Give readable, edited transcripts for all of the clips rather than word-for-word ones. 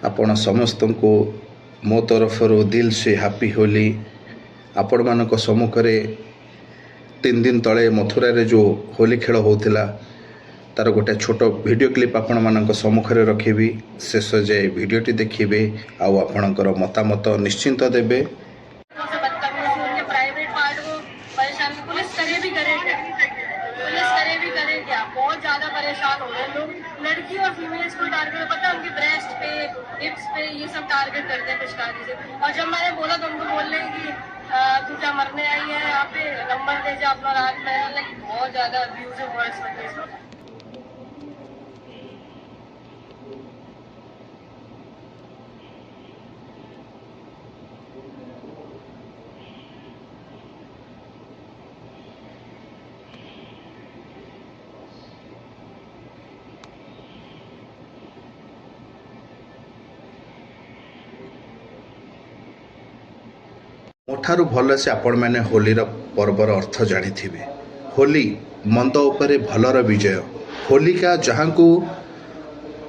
आपण समस्त को मो तरफ दिल से हैप्पी होली। आपण मानक सम्मुखें 3 दिन तले मथुरा रे जो होली खेल होता तार गोटे छोट वीडियो क्लिप आपण मानक सम्मुखें रखी। शेष जाए वीडियोटी देखिए आपणकर मतामत निश्चिंत देवे। बहुत ज्यादा परेशान हो रहे लोग। लड़की और फीमेल्स को टारगेट पता है, उनकी ब्रेस्ट पे, हिप्स पे ये सब टारगेट करते हैं पिचकारी से। और जब मैंने बोला तो उनको बोल रहे हैं कि तू क्या मरने आई है, यहाँ पे नंबर दे जा अपना रात में। लाइक बहुत ज्यादा अब्यूजिव वर्ड्स लगे इसमें। मोठारू भल से आपण मैंने होलीर पर्वर अर्थ जानी थे। होली मंद उपरे भलर विजय। होलिका जहाँ को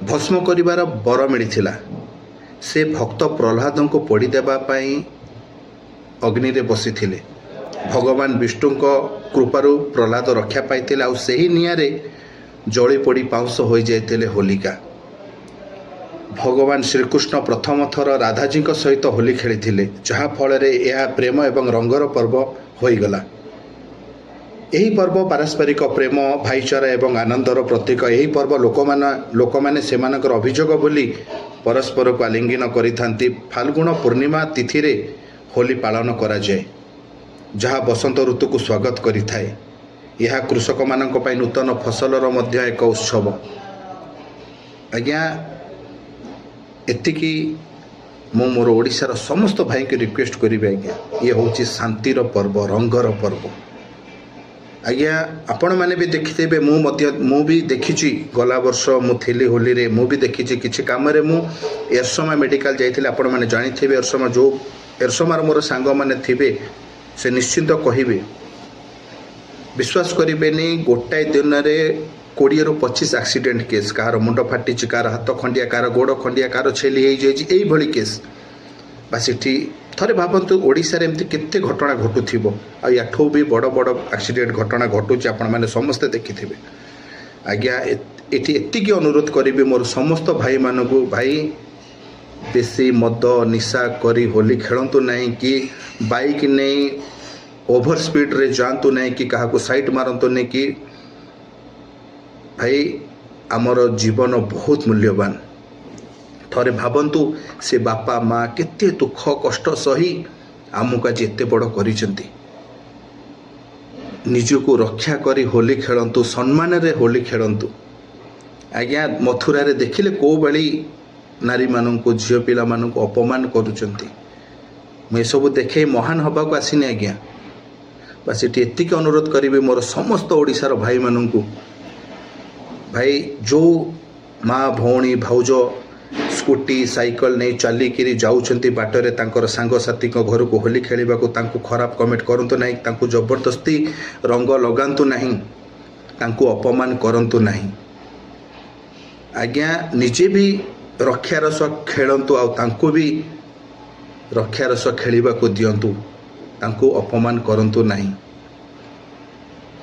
भस्म करिवार बर मिलिथिला से भक्त प्रह्लाद को पोड़ी देवाई अग्नि रे बसी थिले। भगवान विष्णु कृपारू प्रह्लाद रक्षा पाई आ सही निआरे जली पोड़ी पाउंस हो जाते होलिका। भगवान श्रीकृष्ण प्रथम थर राधाजी सहित होली खेली जहाँ फल यह प्रेम एवं रंगर पर्व होईगला। यही पर्व पारस्परिक प्रेम भाईचारा एवं आनंदर प्रतीक। यही पर्व लोक मैंने सेमानकर अभियोग बोली परस्पर को आलिंगन करिथांती। फाल्गुन पूर्णिमा तिथि रे होली पालन करा जाए जहाँ बसंत ऋतु को स्वागत करिथाए। यह कृषक मानक पई नूतन फसलर मध्य एक उत्सव। आज्ञा एतिकी मो मोर ओडिशार समस्त भाई के रिक्वेस्ट करी आज्ञा, ये हूँ शांतिर पर्व, रंगर पर्व। आज्ञा आपण मैंने भी देखिथे, मु भी देखी गला वर्ष मुझे होली रे मु भी देखी किसी कम एरसमा मेडिकल जाइए। आपण मैंने जानी थे एरसमा जो एरसमार मोर सांग मैंने थे से निश्चिंत कहे विश्वास करेनि गोटाए दिन में 20 ରୁ 25 एक्सीडेंट केस। कार मुंड फाटी, कार हाथ खंडिया, कार गोड़ खंडिया, कार छेली हो केस। बास ये थे भावतु ओडिशा रे एमती केते घटना घटुथिबो आ याठो भी बड़ बड़ एक्सीडेंट घटना घटुची आपण माने समस्ते देखिथिबे। आज्ञा एटी एतिकी अनुरोध करिबे मोर समस्त भाई मानकु, भाई बेसी मद निशा करी होली खेलंतु नहीं कि बाइक नहीं ओवर स्पीड रे जांतु नहीं कि काहाकु साइड मारंतु नहीं कि भाई आमर जीवन बहुत मूल्यवान। थरे भावंतु से बापा माँ केते दुख कष्ट सही आमको आज एते बड़ करिसेंती। निजको रक्षा करी होली खेलंतु, सम्मान रे होली खेलंतु। आज्ञा मथुरा रे देखिले को बड़ी नारी माननको, झियो पिला माननको अपमान करूचंती। मैं सब देखे महान हवा को आसीनी आज्ञा। बस ये एतिक अनुरोध करी मोर समस्त ओडिशार भाई माननको, भाई जो माँ भौणी भाउज स्कूटी साइकल नहीं चलिकी जाऊँच बाटर तांकर सांगसाथी घर को होली खेलने को खराब कमेंट करंतु नहीं, तांको जबरदस्ती रंग लगांतु नहीं, तांको अपमान करंतु नहीं। आज्ञा निजे भी रक्षार सह खेलंतु आ तांको भी रक्षार सह खेलने को दियंतु, तांको अपमान करंतु नहीं।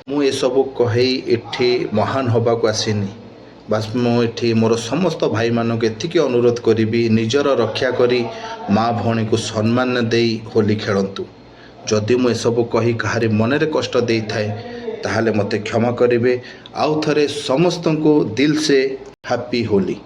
मु ये सब कही एठी महान हवा को आसीनी। बास मुझे मोर समस्त भाई मानक एतिकी अनुरोध करी निजर रक्षा करी माँ भौणी को सम्मान दे होली खेलंतु। जदि मु सब कही कहारी मनरे कष्ट दे थाए ताहले मते क्षमा करेंगे। आउ थरे समस्त को दिल से हैप्पी होली।